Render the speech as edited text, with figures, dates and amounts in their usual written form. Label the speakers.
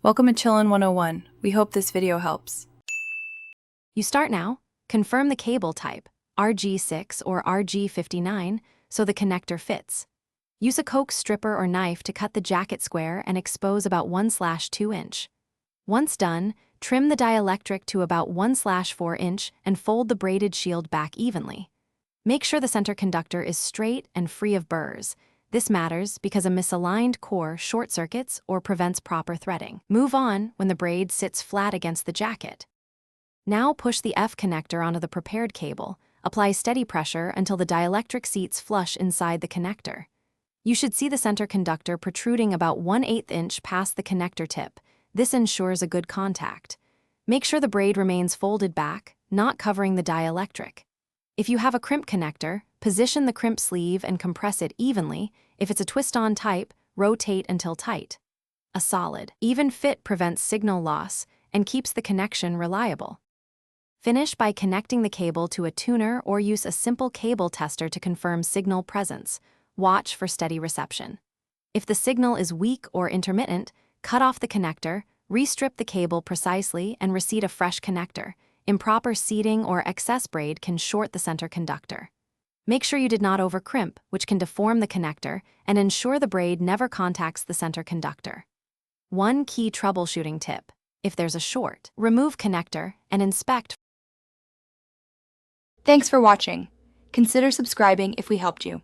Speaker 1: Welcome to Chillin' 101. We hope this video helps.
Speaker 2: You start now. Confirm the cable type, RG6 or RG59, so the connector fits. Use a Coax stripper or knife to cut the jacket square and expose about 1/2 inch. Once done, trim the dielectric to about 1/4 inch and fold the braided shield back evenly. Make sure the center conductor is straight and free of burrs. This matters because a misaligned core short circuits or prevents proper threading. Move on when the braid sits flat against the jacket. Now push the F connector onto the prepared cable. Apply steady pressure until the dielectric seats flush inside the connector. You should see the center conductor protruding about 1/8 inch past the connector tip. This ensures a good contact. Make sure the braid remains folded back, not covering the dielectric. If you have a crimp connector, position the crimp sleeve and compress it evenly. If it's a twist-on type, rotate until tight. A solid, even fit prevents signal loss and keeps the connection reliable. Finish by connecting the cable to a tuner or use a simple cable tester to confirm signal presence. Watch for steady reception. If the signal is weak or intermittent, cut off the connector, restrip the cable precisely, and reseat a fresh connector. Improper seating or excess braid can short the center conductor. Make sure you did not overcrimp, which can deform the connector, and ensure the braid never contacts the center conductor. One key troubleshooting tip: if there's a short, remove connector and inspect.
Speaker 3: Thanks for watching. Consider subscribing if we helped you.